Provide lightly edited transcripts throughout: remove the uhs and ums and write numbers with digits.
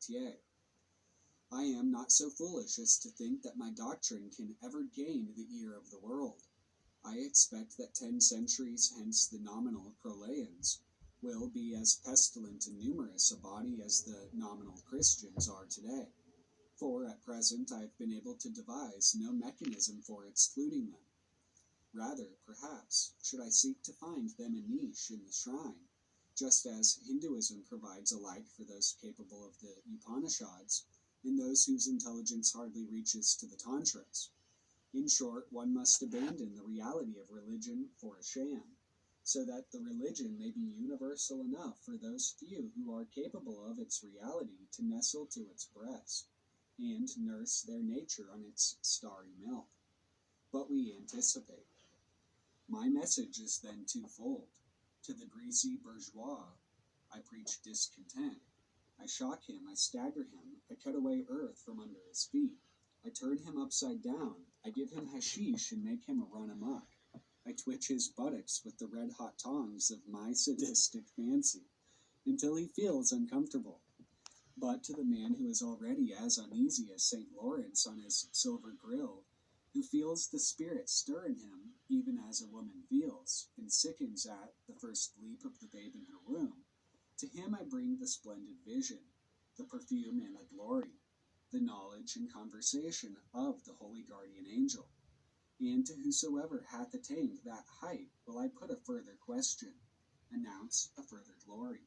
Froitier. I am not so foolish as to think that my doctrine can ever gain the ear of the world. I expect that 10 centuries hence the nominal Proleans will be as pestilent and numerous a body as the nominal Christians are today, for at present I have been able to devise no mechanism for excluding them. Rather, perhaps, should I seek to find them a niche in the shrine, just as Hinduism provides alike for those capable of the Upanishads and those whose intelligence hardly reaches to the Tantras. In short, one must abandon the reality of religion for a sham, so that the religion may be universal enough for those few who are capable of its reality to nestle to its breast, and nurse their nature on its starry milk. But we anticipate. My message is then twofold. To the greasy bourgeois, I preach discontent. I shock him, I stagger him, I cut away earth from under his feet. I turn him upside down, I give him hashish and make him run amok. I twitch his buttocks with the red-hot tongs of my sadistic fancy, until he feels uncomfortable. But to the man who is already as uneasy as St. Lawrence on his silver grill, who feels the spirit stir in him, even as a woman feels, and sickens at the first leap of the babe in her womb, to him I bring the splendid vision, the perfume and the glory, the knowledge and conversation of the holy guardian angel. And to whosoever hath attained that height will I put a further question, announce a further glory.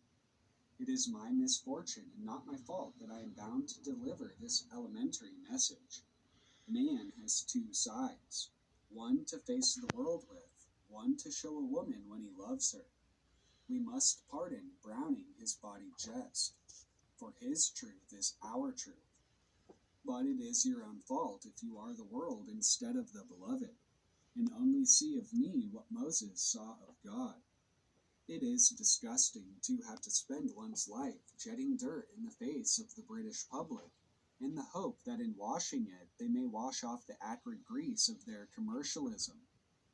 It is my misfortune and not my fault that I am bound to deliver this elementary message. Man has two sides, one to face the world with, one to show a woman when he loves her. We must pardon Browning his body jest, for his truth is our truth. But it is your own fault if you are the world instead of the beloved, and only see of me what Moses saw of God. It is disgusting to have to spend one's life jetting dirt in the face of the British public, in the hope that in washing it they may wash off the acrid grease of their commercialism,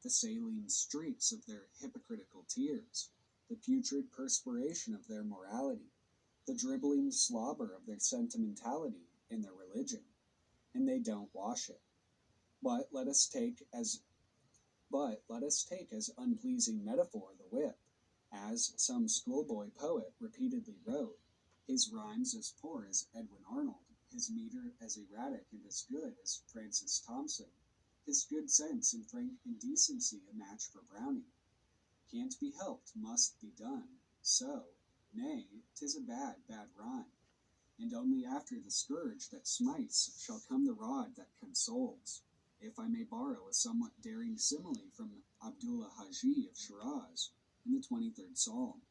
the saline streaks of their hypocritical tears, the putrid perspiration of their morality, the dribbling slobber of their sentimentality in their religion, and they don't wash it. But let us take as unpleasing metaphor the whip, as some schoolboy poet repeatedly wrote, his rhymes as poor as Edwin Arnold, his meter as erratic and as good as Francis Thompson, his good sense and frank indecency a match for Browning. Can't be helped, must be done. So, nay, 'tis a bad, bad rhyme. And only after the scourge that smites shall come the rod that consoles, if I may borrow a somewhat daring simile from Abdullah Haji of Shiraz in the 23rd Psalm.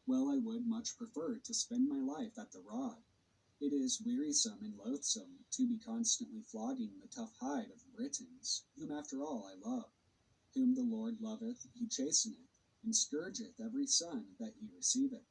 Well, I would much prefer to spend my life at the rod. It is wearisome and loathsome to be constantly flogging the tough hide of Britons, whom after all I love. Whom the Lord loveth, he chasteneth, and scourgeth every son that he receiveth.